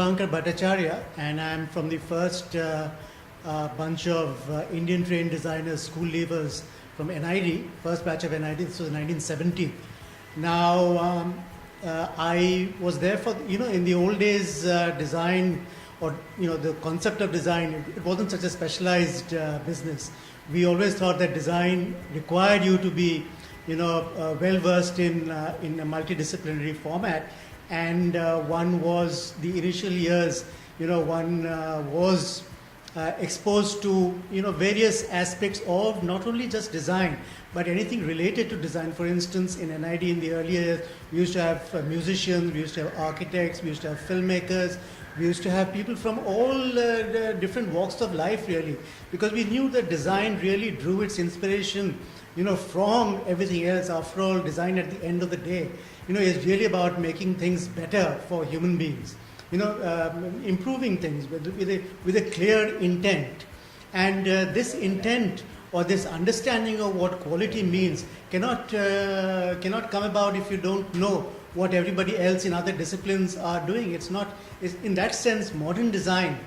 Deepankar Bhattacharya, and I'm from the first bunch of Indian trained designers, school leavers from NID, first batch of NID. This was 1970. Now, I was there for, in the old days, design, or the concept of design, it wasn't such a specialized business. We always thought that design required you to be well versed in a multidisciplinary format, and one was the initial years. One was exposed to various aspects of not only just design but anything related to design. For instance, in NID in the early years, we used to have musicians, we used to have architects, we used to have filmmakers, we used to have people from all different walks of life, really, because we knew that design really drew its inspiration from everything else. After all, design at the end of the day is really about making things better for human beings, improving things with a clear intent. And this intent or this understanding of what quality means cannot come about if you don't know what everybody else in other disciplines are doing. It's in that sense, modern design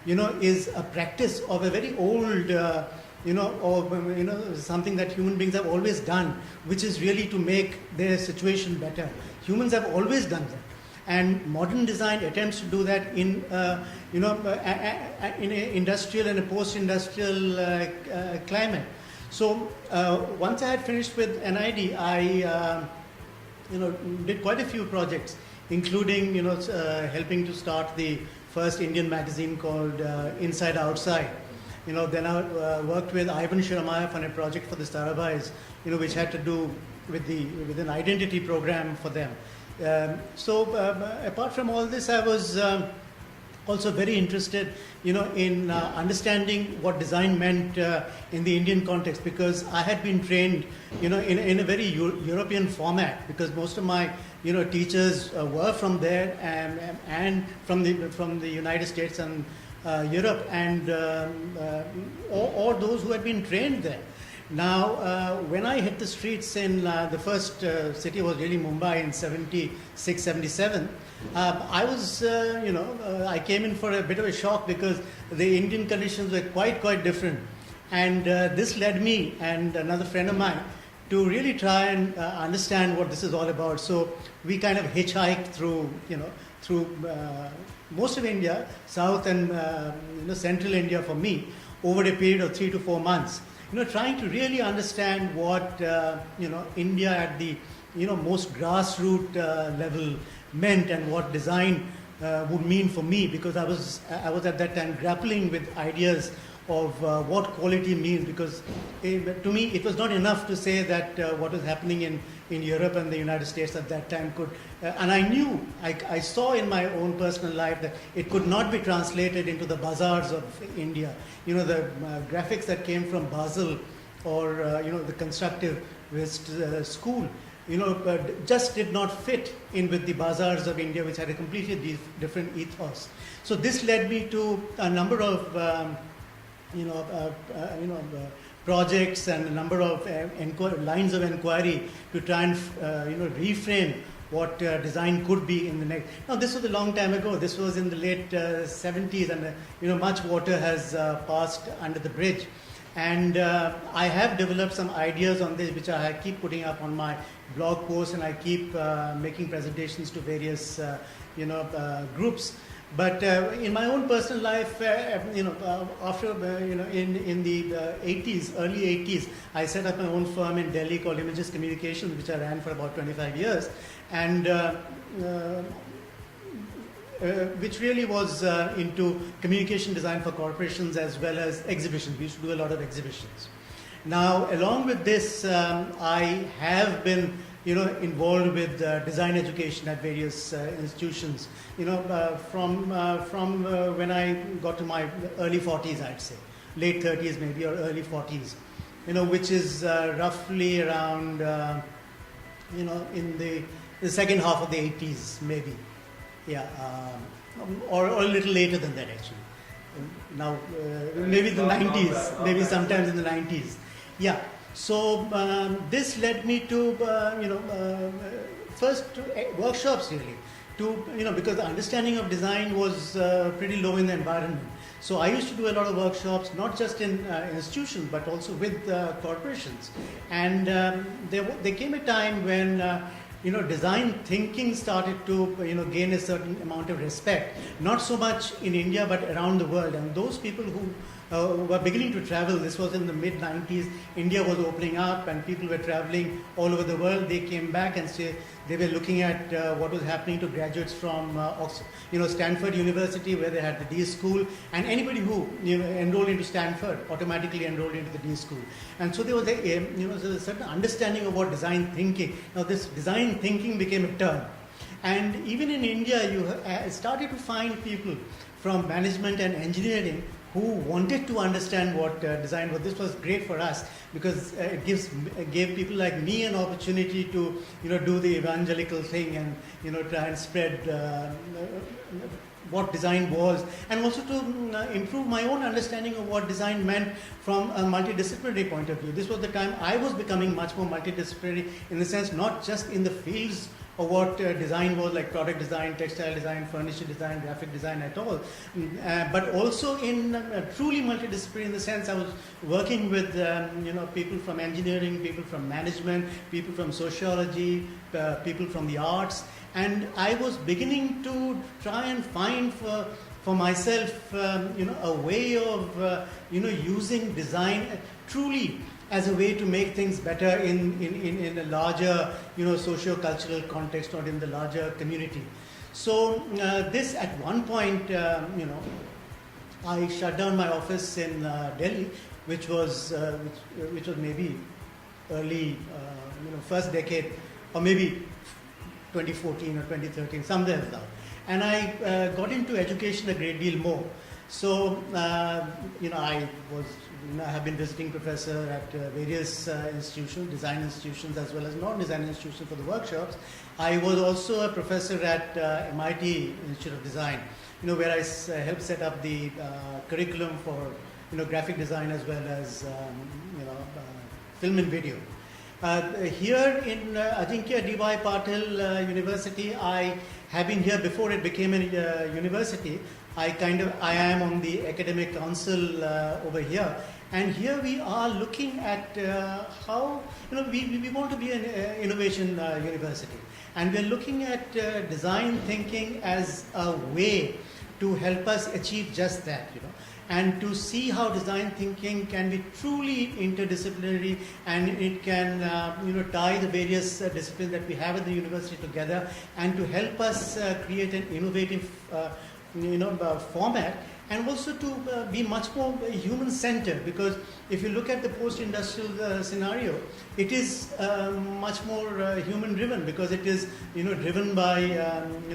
is a practice of a very old something that human beings have always done, which is really to make their situation better. Humans have always done that, and modern design attempts to do that in in an industrial and a post-industrial climate. So once I had finished with NID, I did quite a few projects, including helping to start the first Indian magazine called Inside Outside. Then I worked with Ivan Shiramayev on a project for the Starabais, which had to do with an identity program for them. So apart from all this, I was also very interested, in understanding what design meant in the Indian context, because I had been trained, in a very European format, because most of my, teachers were from there and from the United States and Europe, and or those who had been trained there. Now, when I hit the streets in the first city was really Mumbai in 76, 77, I was, I came in for a bit of a shock, because the Indian conditions were quite different. And this led me and another friend of mine to really try and understand what this is all about. So we kind of hitchhiked through most of India, South and Central India for me, over a period of 3 to 4 months. Trying to really understand what India at the most grassroots level meant, and what design would mean for me, because I was at that time grappling with ideas of what quality means, because to me it was not enough to say that what was happening in Europe and the United States at that time could, and I knew, I saw in my own personal life that it could not be translated into the bazaars of India. The graphics that came from Basel or the constructivist school, just did not fit in with the bazaars of India, which had a completely different ethos. So this led me to a number of projects and a number of lines of inquiry to try and reframe what design could be in the next. Now, this was a long time ago. This was in the late 70s, and much water has passed under the bridge. And I have developed some ideas on this, which I keep putting up on my blog posts, and I keep making presentations to various groups. But in my own personal life, after in the 80s, early 80s, I set up my own firm in Delhi called Images Communications, which I ran for about 25 years, and which really was into communication design for corporations as well as exhibitions. We used to do a lot of exhibitions. Now, along with this, I have been involved with design education at various institutions, from when I got to my early 40s, I'd say, late 30s maybe, or early 40s, which is roughly around, in the second half of the 80s, maybe. Yeah, or a little later than that, actually. Now, maybe the 90s, maybe sometimes in the 90s. Yeah. So this led me to, first workshops, really, to, because the understanding of design was pretty low in the environment. So I used to do a lot of workshops, not just in institutions, but also with corporations. And there came a time when design thinking started to gain a certain amount of respect, not so much in India but around the world. And those people who were beginning to travel, this was in the mid-90s, India was opening up and people were traveling all over the world. They came back and they were looking at what was happening to graduates from Stanford University, where they had the D school, and anybody who enrolled into Stanford automatically enrolled into the D school. And so there was a certain understanding of what design thinking. Now this design thinking became a term, and even in India you started to find people from management and engineering who wanted to understand what design was. This was great for us because it gave people like me an opportunity to do the evangelical thing and try and spread what design was, and also to improve my own understanding of what design meant from a multidisciplinary point of view. This was the time I was becoming much more multidisciplinary, in the sense not just in the fields of what design was, like product design, textile design, furniture design, graphic design at all, but also in truly multidisciplinary, in the sense I was working with people from engineering, people from management, people from sociology, people from the arts, and I was beginning to try and find for myself a way of using design truly as a way to make things better in a larger socio-cultural context, or in the larger community. So this at one point, I shut down my office in Delhi, which was maybe early first decade, or maybe 2014 or 2013, somewhere around. And I got into education a great deal more. So I have been visiting professor at various institutions, design institutions as well as non-design institutions for the workshops. I was also a professor at MIT Institute of Design, where I helped set up the curriculum for graphic design as well as film and video. Here in Ajinkya D.Y. Patil University, I have been here before it became a university. I am on the academic council over here, and here we are looking at how we want to be an innovation university, and we're looking at design thinking as a way to help us achieve just that, and to see how design thinking can be truly interdisciplinary, and it can tie the various disciplines that we have at the university together, and to help us create an innovative format, and also to be much more human-centered, because if you look at the post-industrial scenario, it is much more human-driven, because it is driven by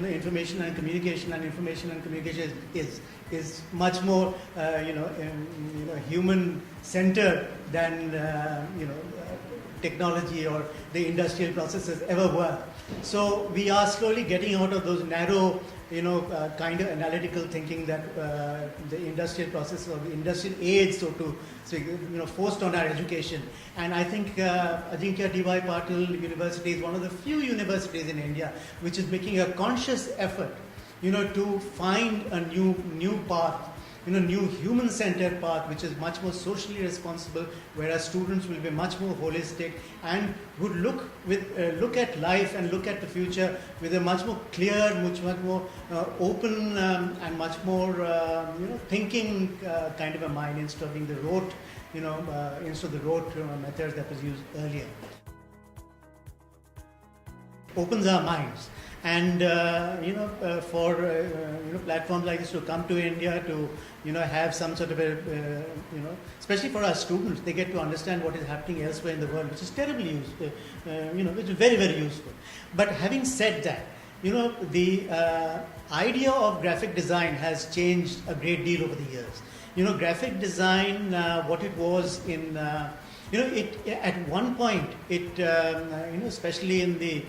information and communication, and information and communication is much more human-centered than technology or the industrial processes ever were. So we are slowly getting out of those narrow kind of analytical thinking that the industrial process or the industrial age, so to say, forced on our education. And I think Ajinkya D.Y. Patil University is one of the few universities in India which is making a conscious effort, to find a new path, new human-centered path, which is much more socially responsible, whereas students will be much more holistic and would look at life and look at the future with a much more clear, much more open and much more thinking kind of a mind, instead of being the rote, instead of the rote methods that was used earlier. Opens our minds. And for platforms like this to come to India, to have some sort of a especially for our students, they get to understand what is happening elsewhere in the world, which is terribly useful, which is very, very useful. But having said that, the idea of graphic design has changed a great deal over the years. Graphic design, what it was in, it at one point, it especially in the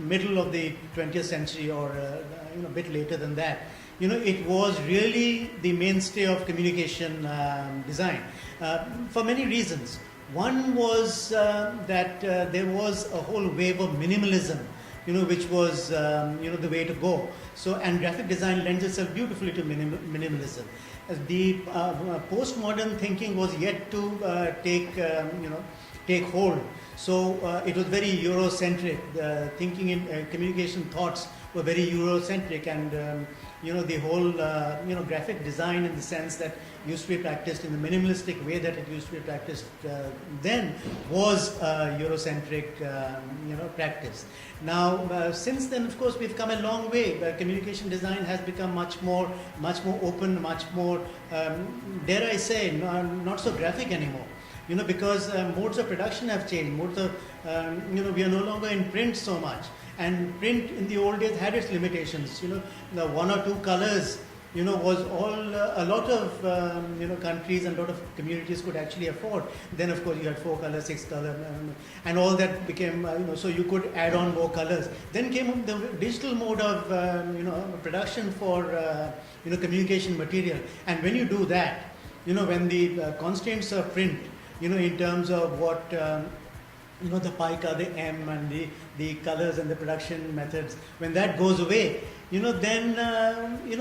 middle of the 20th century, or a bit later than that, it was really the mainstay of communication design for many reasons. One was that there was a whole wave of minimalism which was the way to go. So, and graphic design lends itself beautifully to minimalism. The postmodern thinking was yet to take hold. So it was very Eurocentric. The thinking in communication thoughts were very Eurocentric, and the whole graphic design, in the sense that used to be practiced in the minimalistic way that it used to be practiced then, was Eurocentric practice. Now since then, of course, we've come a long way. Communication design has become much more open, much more dare I say, not so graphic anymore. Because modes of production have changed. Modes of, we are no longer in print so much. And print in the old days had its limitations. The one or two colors, was all a lot of countries and a lot of communities could actually afford. Then, of course, you had 4 colors, 6 colors, and all that became, so you could add on more colors. Then came the digital mode of, production for, communication material. And when you do that, when the constraints of print, in terms of what, the pica, the M, and the colors and the production methods, when that goes away, then,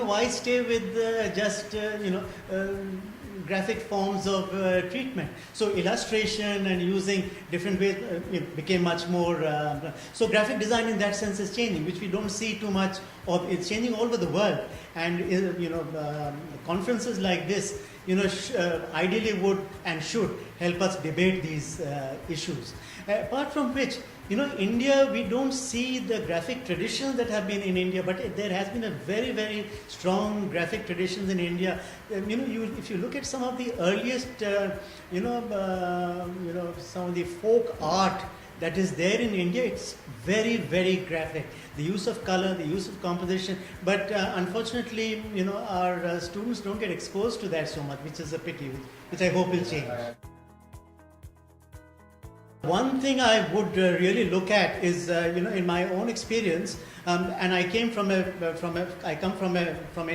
why stay with just, graphic forms of treatment? So illustration and using different ways became much more. So graphic design in that sense is changing, which we don't see too much of. It's changing all over the world, and conferences like this, ideally would and should help us debate these issues. Apart from which, India, we don't see the graphic traditions that have been in India, but there has been a very, very strong graphic traditions in India. If you look at some of the earliest, some of the folk art that is there in India, it's very, very graphic. The use of color, the use of composition, but unfortunately, our students don't get exposed to that so much, which is a pity, which I hope will change. One thing I would really look at is, in my own experience, and I came from an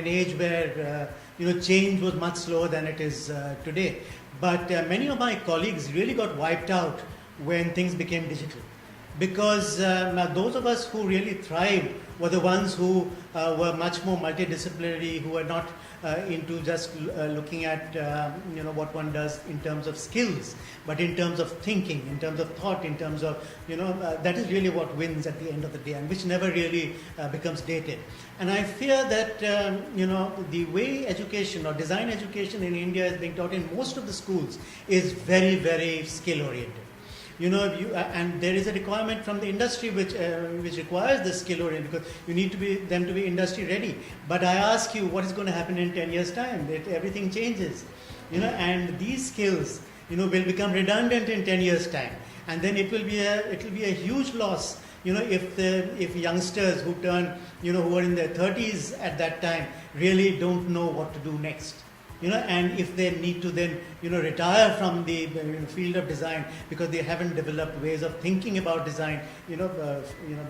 age where change was much slower than it is today. But many of my colleagues really got wiped out when things became digital, because those of us who really thrived were the ones who were much more multidisciplinary, who were not into just looking at what one does in terms of skills, but in terms of thinking, in terms of thought, in terms of that is really what wins at the end of the day, and which never really becomes dated. And I fear that the way education or design education in India is being taught in most of the schools is very, very skill oriented. And there is a requirement from the industry which requires the skill oriented, because you need them to be industry ready. But I ask you, what is going to happen in 10 years' time? Everything changes, and these skills, will become redundant in 10 years' time, and then it will be a huge loss. If youngsters who turn, who are in their 30s at that time, really don't know what to do next. And if they need to then, retire from the field of design because they haven't developed ways of thinking about design,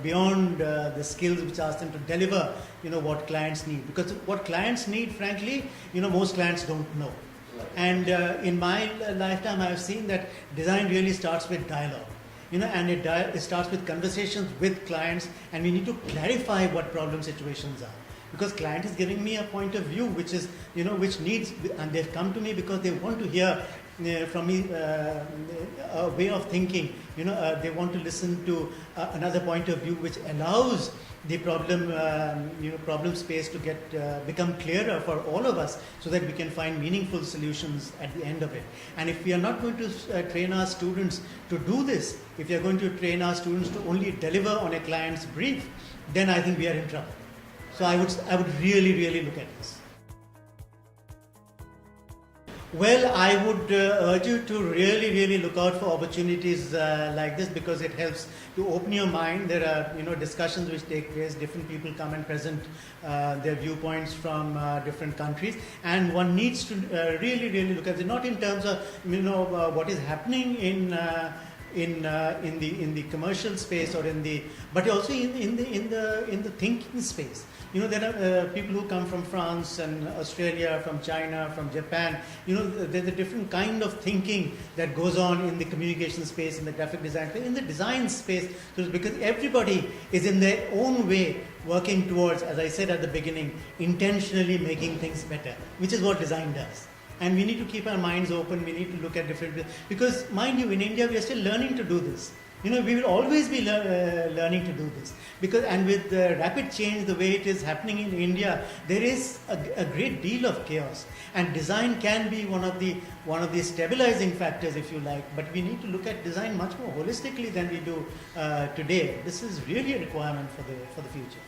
beyond the skills which ask them to deliver, what clients need. Because what clients need, frankly, most clients don't know. And in my lifetime, I have seen that design really starts with dialogue. And it starts with conversations with clients, and we need to clarify what problem situations are. Because client is giving me a point of view which is, which needs, and they've come to me because they want to hear from me a way of thinking. They want to listen to another point of view which allows the problem space to become clearer for all of us, so that we can find meaningful solutions at the end of it. And if we are not going to train our students to do this, if we are going to train our students to only deliver on a client's brief, then I think we are in trouble. So I would really, really look at this. Well, I would urge you to really, really look out for opportunities like this, because it helps to open your mind. There are, discussions which take place. Different people come and present their viewpoints from different countries, and one needs to really, really look at it. Not in terms of, what is happening in in the commercial space or but also in the thinking space. You know, there are people who come from France and Australia, from China, from Japan. You know, there's a different kind of thinking that goes on in the communication space, in the graphic design space, in the design space, because everybody is in their own way working towards, as I said at the beginning, intentionally making things better, which is what design does. And we need to keep our minds open. We need to look at different, because mind you, in India we are still learning to do this. You know, we will always be learning to do this, because, and with the rapid change, the way it is happening in India, there is a great deal of chaos, and design can be one of the stabilizing factors, if you like. But we need to look at design much more holistically than we do today. This is really a requirement for the future.